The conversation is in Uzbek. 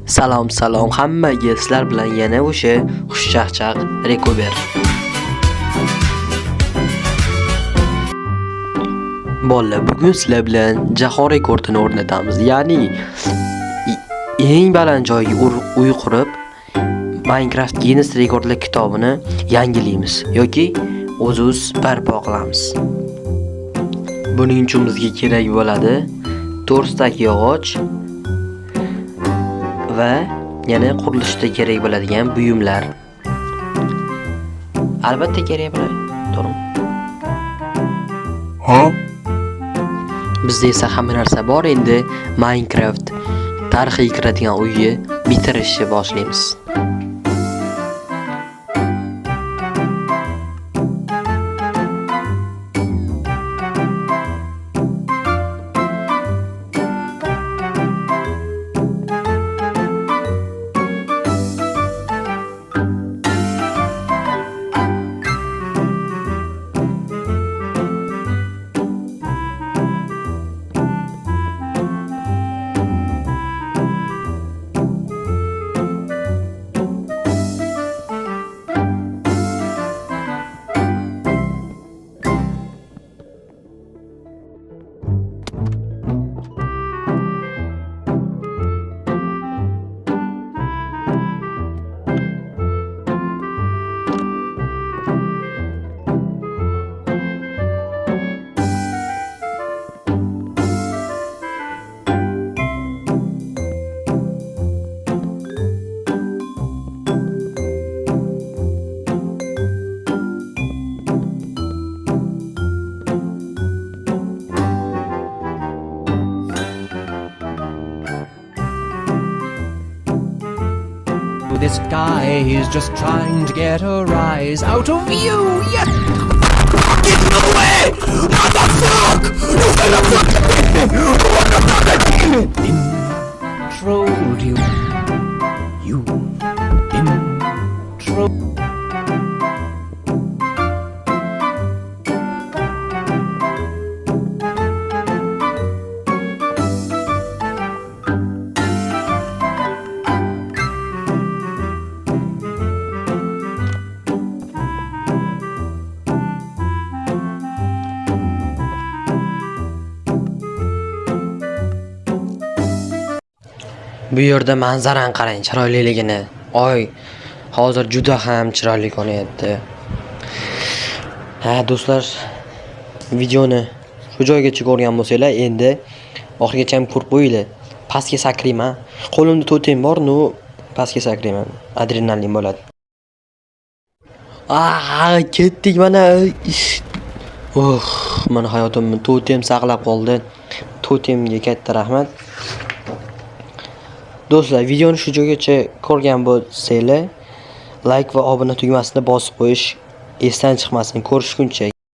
Salom hammaga, sizlar bilan yana o'sha xushchaqchaq Rekober. Bolalar, bugun sizlar bilan jahon rekordini o'rnatamiz. Ya'ni eng baland joyga uy qurib Minecraft Guinness rekordlar kitobini yangilaymiz yoki o'zimiz barpo qilamiz. Buning uchun bizga kerak bo'ladi 4 stak yog'och va yana qurilishda kerak bo'ladigan buyumlar. Albatta kerak bo'ladi. To'g'rimi? Bizda esa hamma narsa bor. Endi Minecraft tarixiy kiradigan uyni bitirishni boshlaymiz. This guy is just trying to get a rise out of you. Yeah. Get in the way! What the fuck? You gonna fucking Introed you. You intro. Bu yerda manzarani qarang, chiroyliligini. Oy, hozir juda ham chiroyli ko'rinayapti. Do'stlar, videoni shu joygacha ko'rgan bo'lsanglar, endi oxirigacha ham ko'rib qo'yinglar. Pastga sakrayman. Qo'limda totem bor, pastga sakrayman. Adrenalin bo'ladi. Ketdik mana. Mana hayotimni totem saqlab qoldi. Totemga katta rahmat. Do'stlar, videoni shu joygacha ko'rgan bo'lsanglar, like va obuna tugmasini bosib qo'yish esdan chiqmasin. Ko'rishguncha.